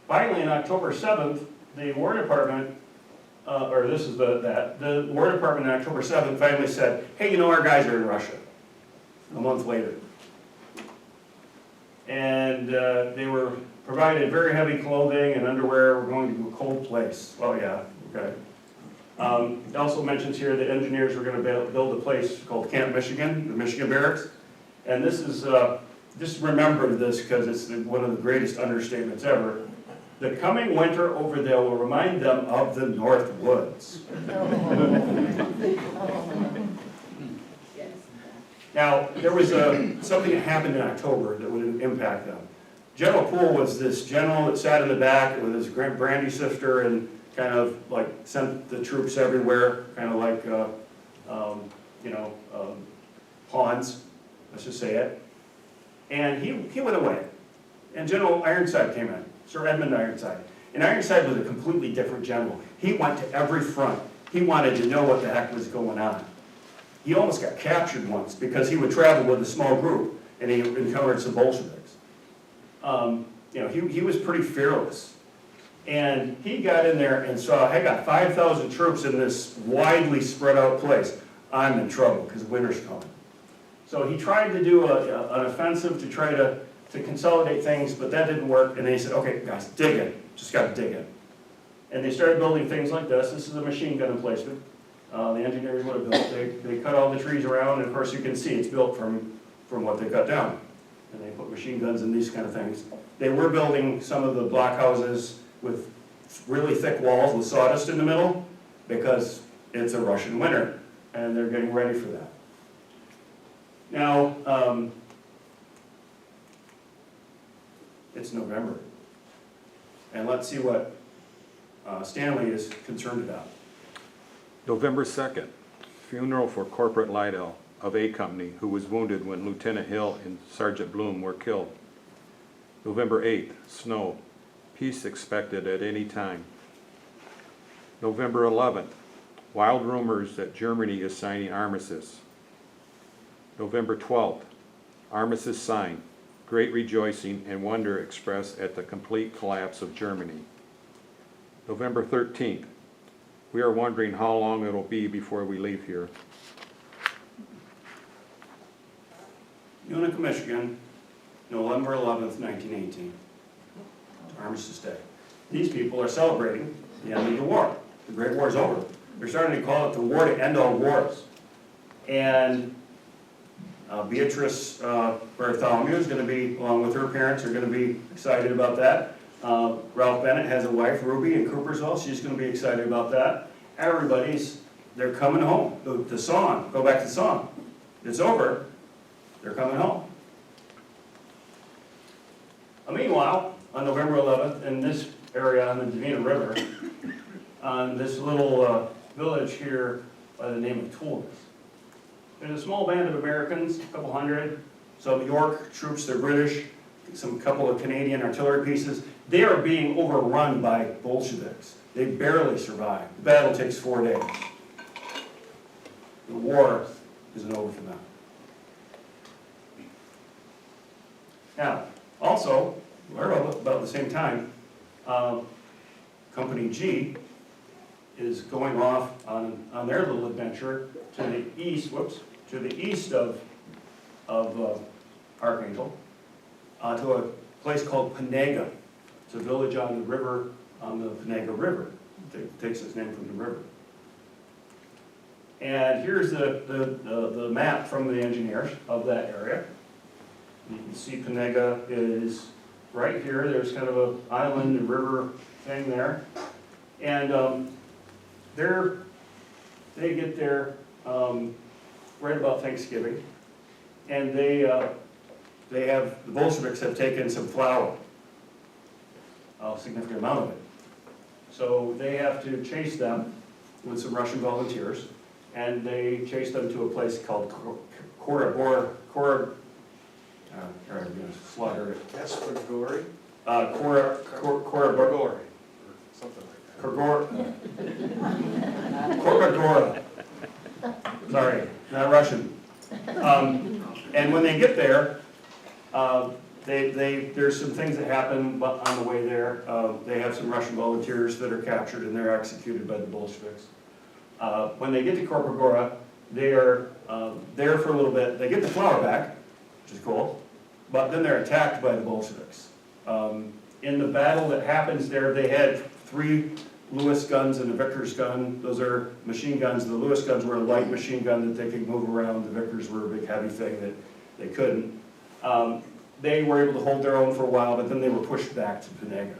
Finally, on October 7th, the War Department, the War Department on October 7th finally said, hey, our guys are in Russia, a month later. And they were provided very heavy clothing and underwear. We're going to a cold place. Oh yeah, okay. It also mentions here that engineers were going to build a place called Camp Michigan, the Michigan Barracks. And this is, just remember this because it's one of the greatest understatements ever. The coming winter over there will remind them of the North Woods. Now, there was something that happened in October that would impact them. General Poole was this general that sat in the back with his brandy sifter and kind of like sent the troops everywhere, kind of like, pawns, let's just say it. And he went away. And General Ironside came in, Sir Edmund Ironside. And Ironside was a completely different general. He went to every front. He wanted to know what the heck was going on. He almost got captured once because he would travel with a small group and he encountered some Bolsheviks. He was pretty fearless. And he got in there and saw, I got 5,000 troops in this widely spread out place. I'm in trouble because winter's coming. So he tried to do an offensive to try to consolidate things, but that didn't work. And they said, okay, guys, dig in. Just got to dig in. And they started building things like this. This is a machine gun emplacement. The engineers would have built. They cut all the trees around, and of course you can see it's built from what they cut down. And they put machine guns in these kind of things. They were building some of the blockhouses with really thick walls with sawdust in the middle because it's a Russian winter. and they're getting ready for that. Now, it's November, and let's see what Stanley is concerned about. November 2nd, funeral for Corporal Lydell of A Company, who was wounded when Lieutenant Hill and Sergeant Bloom were killed. November 8th, snow. Peace expected at any time. November 11th, wild rumors that Germany is signing armistice. November 12th, armistice signed. Great rejoicing and wonder expressed at the complete collapse of Germany. November 13th, we are wondering how long it will be before we leave here. Utica, Michigan, November 11th, 1918. Armistice Day. These people are celebrating the end of the war. The Great War is over. They're starting to call it the war to end all wars. And Beatrice Bartholomew is going to be, along with her parents, are going to be excited about that. Ralph Bennett has a wife, Ruby, in Coopersville. She's going to be excited about that. They're coming home. The song, go back to the song. It's over. They're coming home. Meanwhile, on November 11th, in this area on the Davina River, on this little village here by the name of Toolness, there's a small band of Americans, a couple hundred, some York troops, they're British, some couple of Canadian artillery pieces. They are being overrun by Bolsheviks. They barely survive. The battle takes 4 days. The war isn't over for them. Now, also, about the same time, Company G is going off on their little adventure to the east, of Archangel, to a place called Panega. It's a village on the river, on the Panega River. It takes its name from the river. And here's the map from the engineers of that area. You can see Panega is right here. There's kind of an island and river thing there. And they get there right about Thanksgiving. And the Bolsheviks have taken some flour, a significant amount of it. So they have to chase them with some Russian volunteers, and they chase them to a place called Korogori. Slaughter it. Kaspargori? Korogori. Something like that. Korogora. Sorry, not Russian. And when they get there, there's some things that happen on the way there. They have some Russian volunteers that are captured and they're executed by the Bolsheviks. When they get to Korogora, they are there for a little bit. They get the flour back, which is cool, but then they're attacked by the Bolsheviks. In the battle that happens there, they had 3 Lewis guns and a Vickers gun. Those are machine guns. The Lewis guns were a light machine gun that they could move around. The Vickers were a big heavy thing that they couldn't. They were able to hold their own for a while, but then they were pushed back to Panega.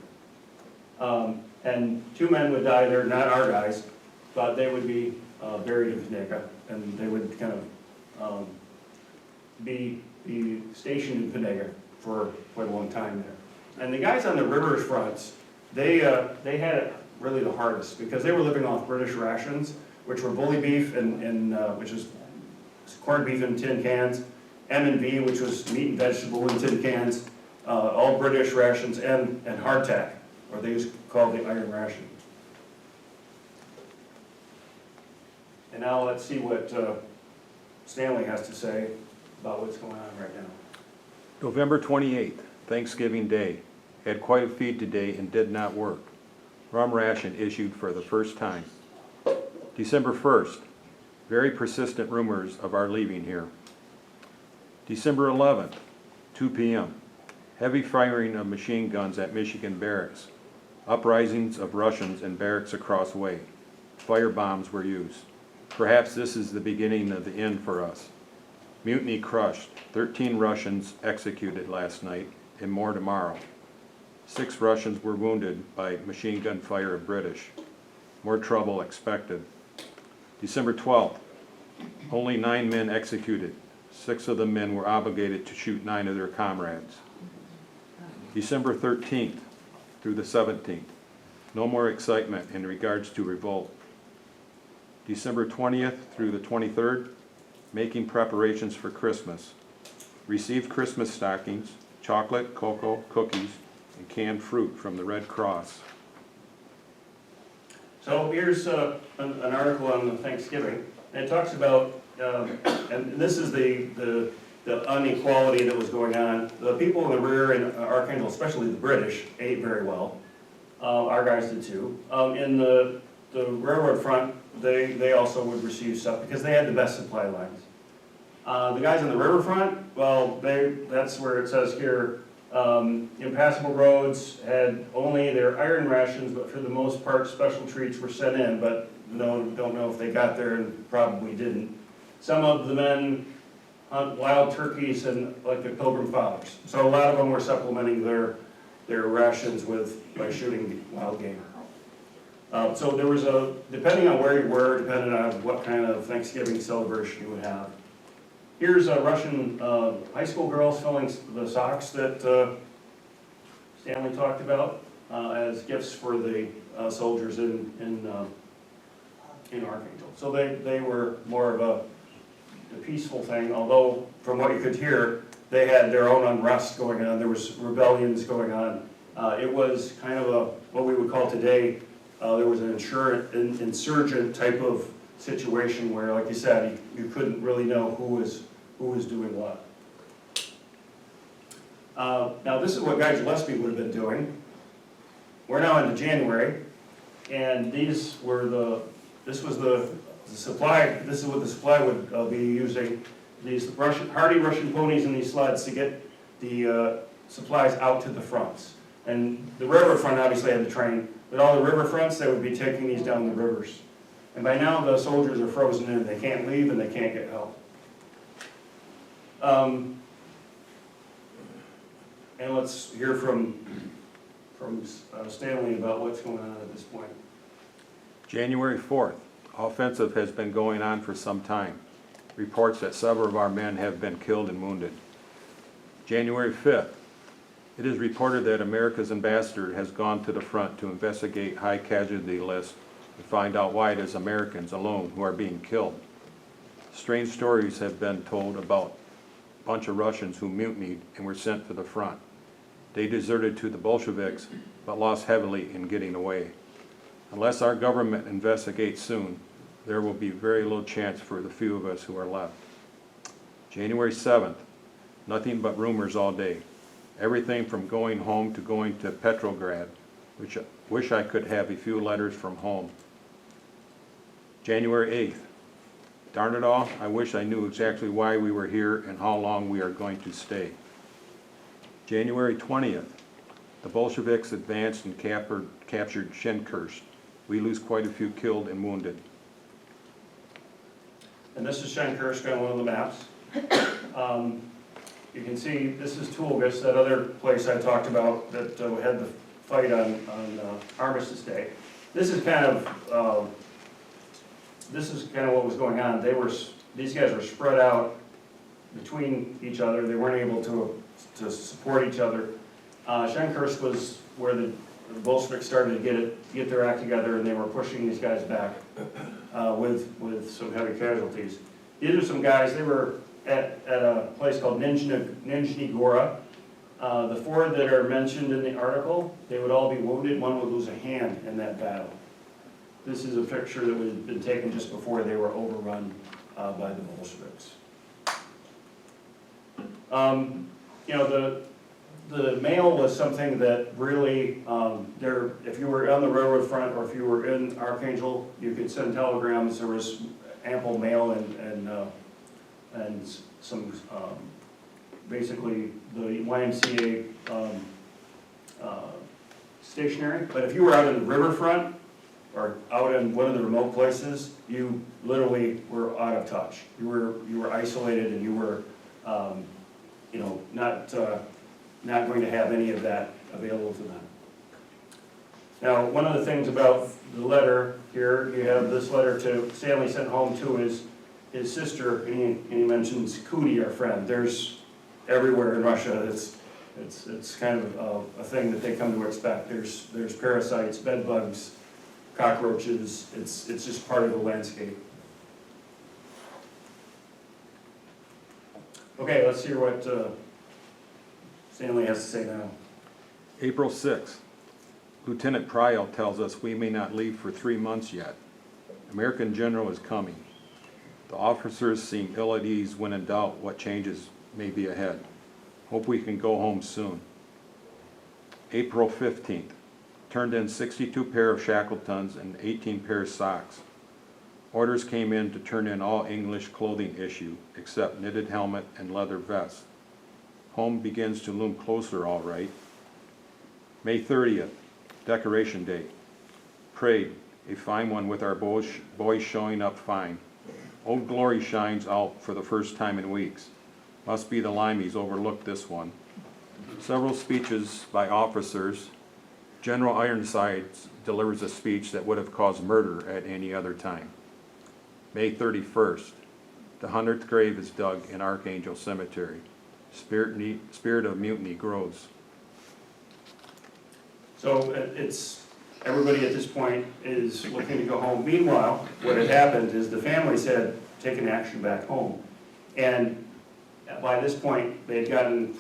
And 2 men would die there, not our guys, but they would be buried in Panega, and they would kind of be stationed in Panega for quite a long time there. And the guys on the river fronts, they had it really the hardest because they were living off British rations, which were bully beef which is corned beef in tin cans, M&V, which was meat and vegetable in tin cans, all British rations, and hardtack, or they used to call the iron ration. And now let's see what Stanley has to say about what's going on right now. November 28th, Thanksgiving Day. Had quite a feed today and did not work. Rum ration issued for the first time. December 1st, very persistent rumors of our leaving here. December 11th, 2 p.m., heavy firing of machine guns at Michigan barracks. Uprisings of Russians in barracks across way. Fire bombs were used. Perhaps this is the beginning of the end for us. Mutiny crushed. 13 Russians executed last night and more tomorrow. 6 Russians were wounded by machine gun fire of British. More trouble expected. December 12th, Only 9 men executed. 6 of the men were obligated to shoot 9 of their comrades. December 13th through the 17th. No more excitement in regards to revolt. December 20th through the 23rd. Making preparations for Christmas. Received Christmas stockings, chocolate, cocoa, cookies, and canned fruit from the Red Cross. So here's an article on Thanksgiving, and it talks about, and this is the inequality that was going on. The people in the rear in Archangel, especially the British, ate very well. Our guys did too. In the railroad front, they also would receive stuff because they had the best supply lines. The guys on the riverfront, well, that's where it says here, impassable roads had only their iron rations, but for the most part, special treats were sent in, but don't know if they got there and probably didn't. Some of the men hunt wild turkeys and like the Pilgrim Fathers. So a lot of them were supplementing their rations by shooting wild game. So there was depending on where you were, depending on what kind of Thanksgiving celebration you would have. Here's Russian high school girls filling the socks that Stanley talked about as gifts for the soldiers in Archangel. So they were more of a peaceful thing, although from what you could hear, they had their own unrest going on. There was rebellions going on. It was kind of what we would call today, there was an insurgent type of situation where, like you said, you couldn't really know who was doing what. Now this is what Guy Gillespie would have been doing. We're now into January, and this was the supply. This is what the supply would be using. These hardy Russian ponies and these sleds to get the supplies out to the fronts. And the railroad front obviously had the train, but all the river fronts, they would be taking these down the rivers. And by now the soldiers are frozen in, they can't leave and they can't get help. And let's hear from Stanley about what's going on at this point. January 4th. Offensive has been going on for some time. Reports that several of our men have been killed and wounded. January 5th. It is reported that America's ambassador has gone to the front to investigate high casualty lists and find out why it is Americans alone who are being killed. Strange stories have been told about a bunch of Russians who mutinied and were sent to the front. They deserted to the Bolsheviks, but lost heavily in getting away. Unless our government investigates soon, there will be very little chance for the few of us who are left. January 7th. Nothing but rumors all day. Everything from going home to going to Petrograd, which I wish I could have a few letters from home. January 8th. Darn it all, I wish I knew exactly why we were here and how long we are going to stay. January 20th. The Bolsheviks advanced and captured Shenkursk. We lose quite a few killed and wounded. And this is Shenkursk on one of the maps. You can see this is Tulgas, that other place I talked about that had the fight on Armistice Day. This is kind of what was going on. These guys were spread out between each other. They weren't able to support each other. Shenkursk was where the Bolsheviks started to get their act together, and they were pushing these guys back with some heavy casualties. These are some guys. They were at a place called Nizhny Gora. The 4 that are mentioned in the article, they would all be wounded. One would lose a hand in that battle. This is a picture that had been taken just before they were overrun by the Bolsheviks. The mail was something that really, if you were on the railroad front or if you were in Archangel, you could send telegrams. There was ample mail and some, basically the YMCA stationery. But if you were out in the riverfront or out in one of the remote places, you literally were out of touch. You were isolated, and you were, not going to have any of that available to them. Now, one of the things about the letter here, you have this letter to Stanley sent home to his sister, and he mentions Cootie, our friend. There's everywhere in Russia. It's kind of a thing that they come to expect. There's parasites, bed bugs, cockroaches. It's just part of the landscape. Okay, let's hear what Stanley has to say now. April 6th, Lieutenant Pryel tells us we may not leave for 3 months yet. American general is coming. The officers seem ill at ease when in doubt what changes may be ahead. Hope we can go home soon. April 15th, turned in 62 pair of Shackletons and 18 pair of socks. Orders came in to turn in all English clothing issue except knitted helmet and leather vest. Home begins to loom closer, all right. May 30th, Decoration Day. Prayed, a fine one with our boys showing up fine. Old Glory shines out for the first time in weeks. Must be the Limeys overlooked this one. Several speeches by officers. General Ironsides delivers a speech that would have caused murder at any other time. May 31st, the 100th grave is dug in Archangel Cemetery. Spirit of mutiny grows. So everybody at this point is looking to go home. Meanwhile, what had happened is the families had taken action back home. And by this point, they had gotten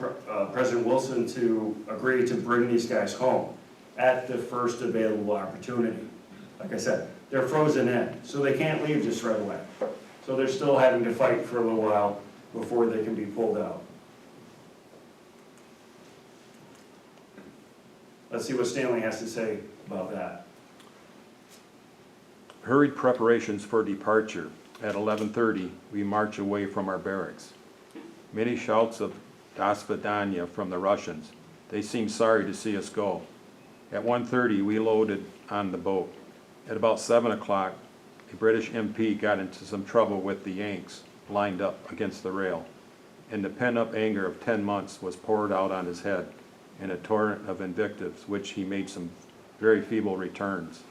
President Wilson to agree to bring these guys home at the first available opportunity. Like I said, they're frozen in, so they can't leave just right away. So they're still having to fight for a little while before they can be pulled out. Let's see what Stanley has to say about that. Hurried preparations for departure. At 11:30, we march away from our barracks. Many shouts of "Das Vidanya" from the Russians. They seem sorry to see us go. At 1:30, we loaded on the boat. At about 7 o'clock, a British MP got into some trouble with the Yanks lined up against the rail, and the pent-up anger of 10 months was poured out on his head in a torrent of invectives, which he made some very feeble returns.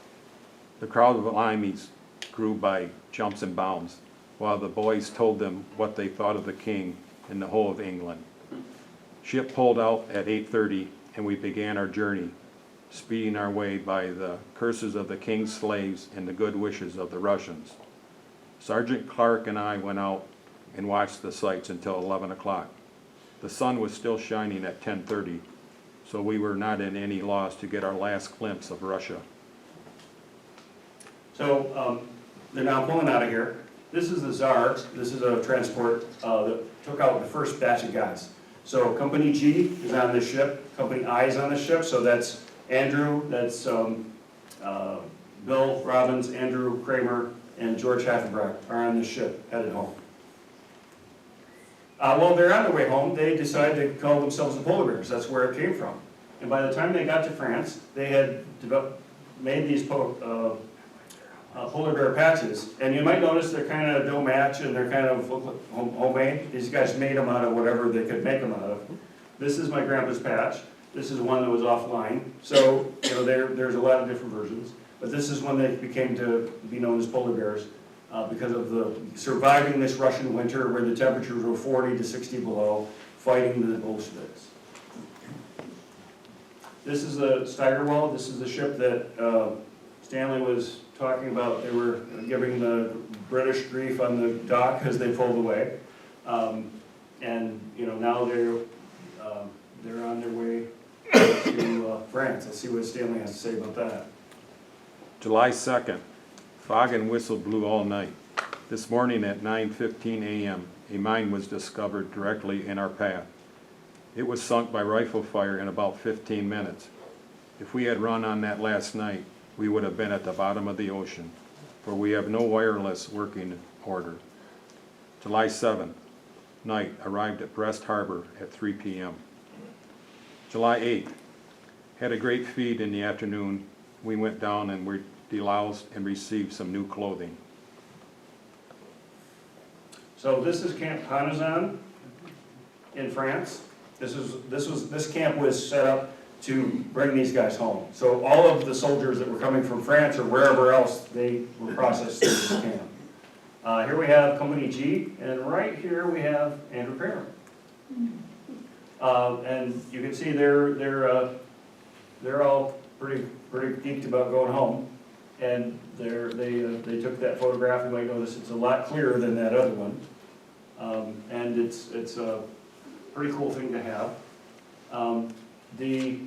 The crowd of Limeys grew by jumps and bounds, while the boys told them what they thought of the king and the whole of England. Ship pulled out at 8:30, and we began our journey, speeding our way by the curses of the king's slaves and the good wishes of the Russians. Sergeant Clark and I went out and watched the sights until 11 o'clock. The sun was still shining at 10:30, so we were not in any loss to get our last glimpse of Russia. So they're now pulling out of here. This is the Tsar. This is a transport that took out the first batch of guys. So Company G is on this ship. Company I is on the ship. So that's Andrew, that's Bill Robbins, Andrew Kramer, and George Haffenbach are on this ship headed home. While they're on their way home, they decide to call themselves the Polar Bears. That's where it came from. And by the time they got to France, they had made these polar bear patches. And you might notice they're kind of no match and they're kind of homemade. These guys made them out of whatever they could make them out of. This is my grandpa's patch. This is one that was offline. So, you know, there's a lot of different versions. But this is one that became to be known as polar bears because of the surviving this Russian winter where the temperatures were 40 to 60 below, fighting the Bolsheviks. This is the Steigerwald. This is the ship that Stanley was talking about. They were giving the British grief on the dock as they pulled away. And, you know, now they're on their way to France. Let's see what Stanley has to say about that. July 2nd, fog and whistle blew all night. This morning at 9:15 a.m., a mine was discovered directly in our path. It was sunk by rifle fire in about 15 minutes. If we had run on that last night, we would have been at the bottom of the ocean, for we have no wireless working order. July 7th, night, arrived at Brest Harbor at 3 p.m. July 8th, had a great feed in the afternoon. We went down and were deloused and received some new clothing. So this is Camp Panazan in France. This camp was set up to bring these guys home. So all of the soldiers that were coming from France or wherever else, they were processed through this camp. Here we have Company G, and right here we have Andrew Kramer. And you can see they're all pretty geeked about going home. And they took that photograph. You might notice it's a lot clearer than that other one. And it's a pretty cool thing to have. The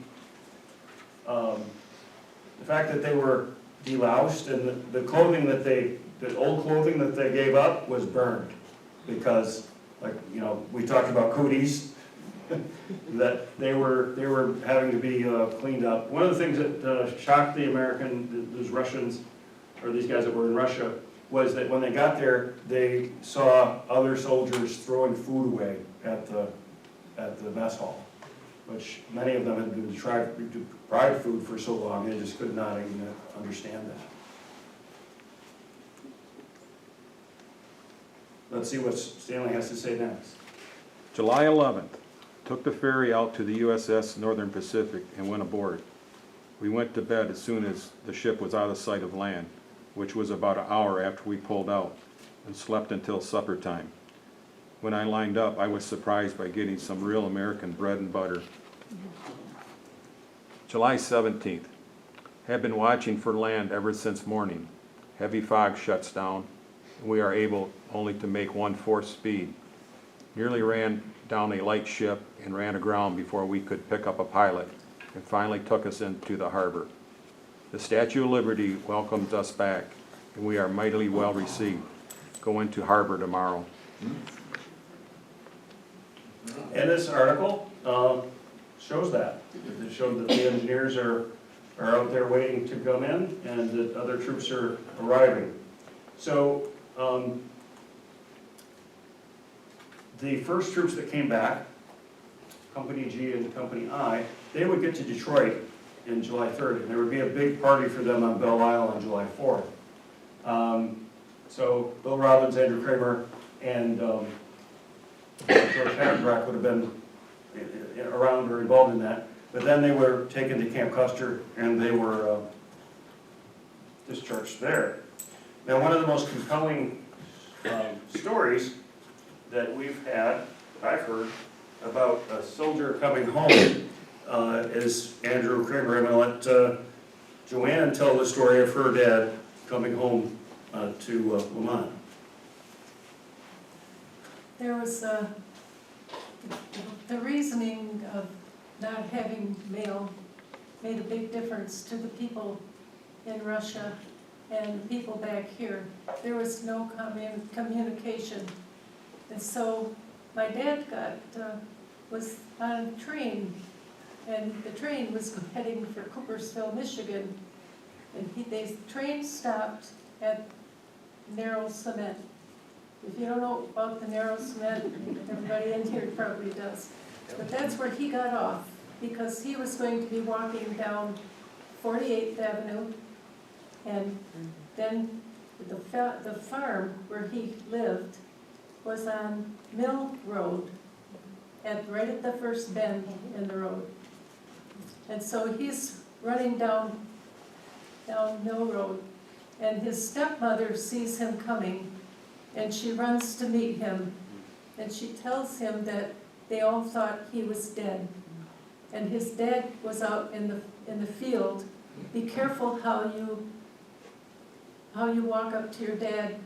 fact that they were deloused and the clothing the old clothing that they gave up was burned because, like, you know, we talked about cooties, that they were having to be cleaned up. One of the things that shocked those Russians, or these guys that were in Russia, was that when they got there, they saw other soldiers throwing food away at the mess hall, which many of them had been deprived food for so long, they just could not even understand that. Let's see what Stanley has to say next. July 11th, took the ferry out to the USS Northern Pacific and went aboard. We went to bed as soon as the ship was out of sight of land, which was about an hour after we pulled out, and slept until supper time. When I lined up, I was surprised by getting some real American bread and butter. July 17th, have been watching for land ever since morning. Heavy fog shuts down, and we are able only to make 1/4 speed. Nearly ran down a light ship and ran aground before we could pick up a pilot, and finally took us into the harbor. The Statue of Liberty welcomed us back, and we are mightily well received. Go into harbor tomorrow. And this article shows that. It showed that the engineers are out there waiting to come in and that other troops are arriving. So the first troops that came back, Company G and Company I, they would get to Detroit in July 3rd, and there would be a big party for them on Belle Isle on July 4th. So Bill Robbins, Andrew Kramer, and George Haverbrack would have been around or involved in that. But then they were taken to Camp Custer, and they were discharged there. Now, one of the most compelling stories that we've had, I've heard, about a soldier coming home is Andrew Kramer. I'm going to let Joanne tell the story of her dad coming home to Lamont. There was the reasoning of not having mail made a big difference to the people in Russia and the people back here. There was no communication. And so my dad was on a train, and the train was heading for Coopersville, Michigan. And the train stopped at Narrow Cement. If you don't know about the Narrow Cement, everybody in here probably does. But that's where he got off, because he was going to be walking down 48th Avenue, and then the farm where he lived was on Mill Road, right at the first bend in the road. And so he's running down Mill Road, and his stepmother sees him coming, and she runs to meet him, and she tells him that they all thought he was dead. And his dad was out in the field. Be careful how you walk up to your dad.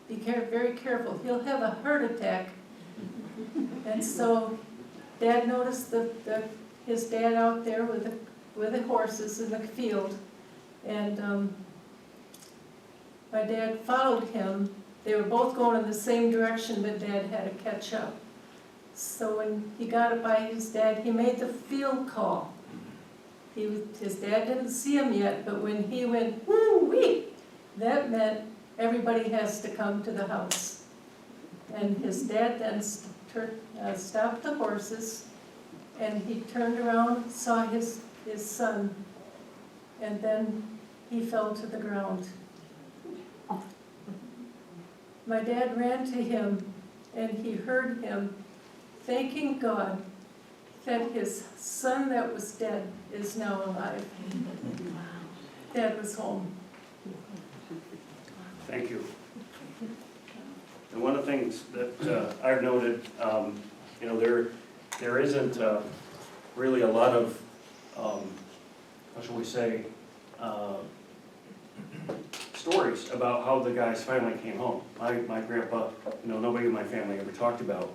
Be very careful. He'll have a heart attack. And so Dad noticed his dad out there with the horses in the field, and my dad followed him. They were both going in the same direction, but Dad had to catch up. So when he got it by his dad, he made the field call. His dad didn't see him yet, but when he went, woo-wee, that meant everybody has to come to the house. And his dad then stopped the horses, and he turned around, saw his son, and then he fell to the ground. My dad ran to him, and he heard him thanking God that his son that was dead is now alive. Dad was home. Thank you. And one of the things that I've noted, you know, there isn't really a lot of, how shall we say, stories about how the guys finally came home. My grandpa, you know, nobody in my family ever talked about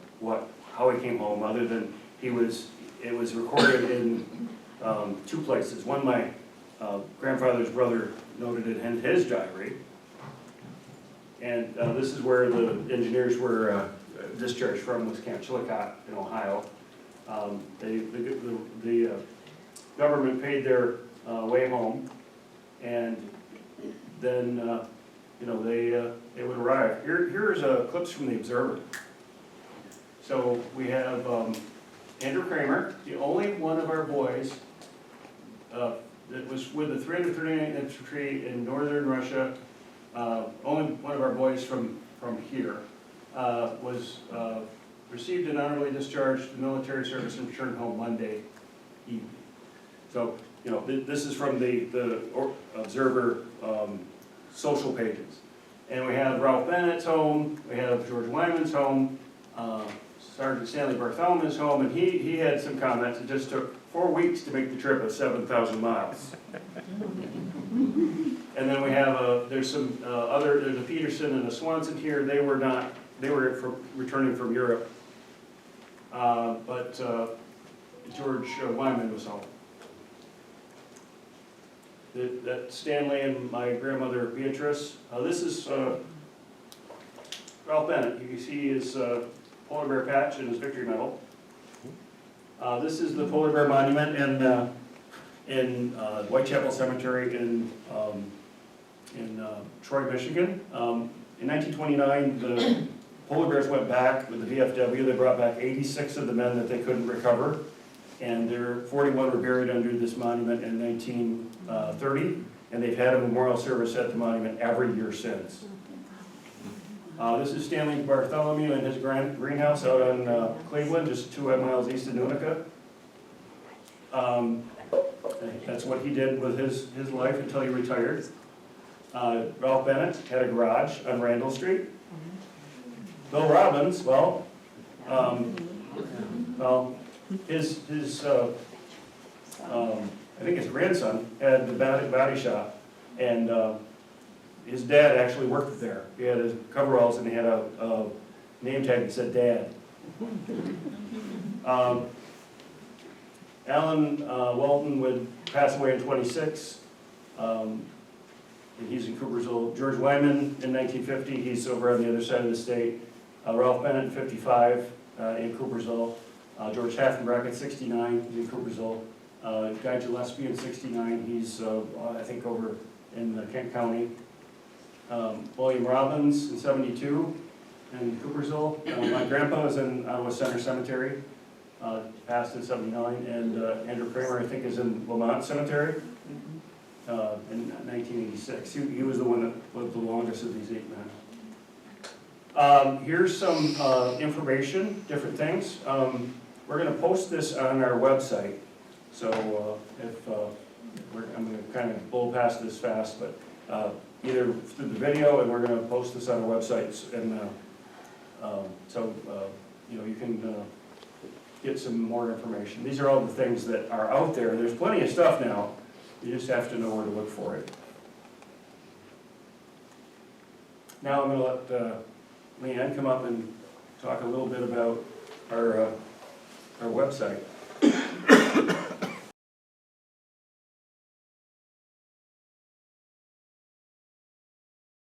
how he came home, other than it was recorded in 2 places. One, my grandfather's brother noted it in his diary, and this is where the engineers were discharged from, was Camp Chillicothe in Ohio. The government paid their way home, and then you know, they would arrive. Here's clips from the Observer. So we have Andrew Kramer, the only one of our boys that was with the 339th Infantry in northern Russia. Only one of our boys from here was received an honorably discharged from military service and returned home Monday evening. So, you know, this is from the Observer social pages. And we have Ralph Bennett's home, we have George Wyman's home, Sergeant Stanley Bartholomew's home, and he had some comments. It just took 4 weeks to make the trip of 7,000 miles. And then we have there's some there's a Peterson and a Swanson here. They were returning from Europe, but George Wyman was home. That Stanley and my grandmother Beatrice. This is Ralph Bennett. You can see his polar bear patch and his victory medal. This is the polar bear monument in Whitechapel Cemetery in Troy, Michigan. In 1929, the polar bears went back with the VFW. They brought back 86 of the men that they couldn't recover, and 41 were buried under this monument in 1930, and they've had a memorial service at the monument every year since. This is Stanley Bartholomew in his greenhouse out on Cleveland, just 2 miles east of Utica. That's what he did with his life until he retired. Ralph Bennett had a garage on Randall Street. Bill Robbins, well, his I think his grandson had the body shop, and his dad actually worked there. He had his coveralls and he had a name tag that said Dad. Alan Walton would pass away in 26. He's in Coopersville. George Wyman in 1950, he's over on the other side of the state. Ralph Bennett in 55 in Coopersville. George Haffenbach in 69, he's in Coopersville. Guy Gillespie in 69, he's I think over in Kent County. William Robbins in 72 in Coopersville. My grandpa was in Ottawa Center Cemetery, passed in 79, and Andrew Kramer I think is in Lamont Cemetery in 1986. He was the one that lived the longest of these 8 men. Here's some information, different things. We're going to post this on our website, so I'm going to kind of blow past this fast, but either through the video, and we're going to post this on our websites, and so you know, you can get some more information. These are all the things that are out there. There's plenty of stuff now. You just have to know where to look for it. Now I'm going to let Leanne come up and talk a little bit about our website.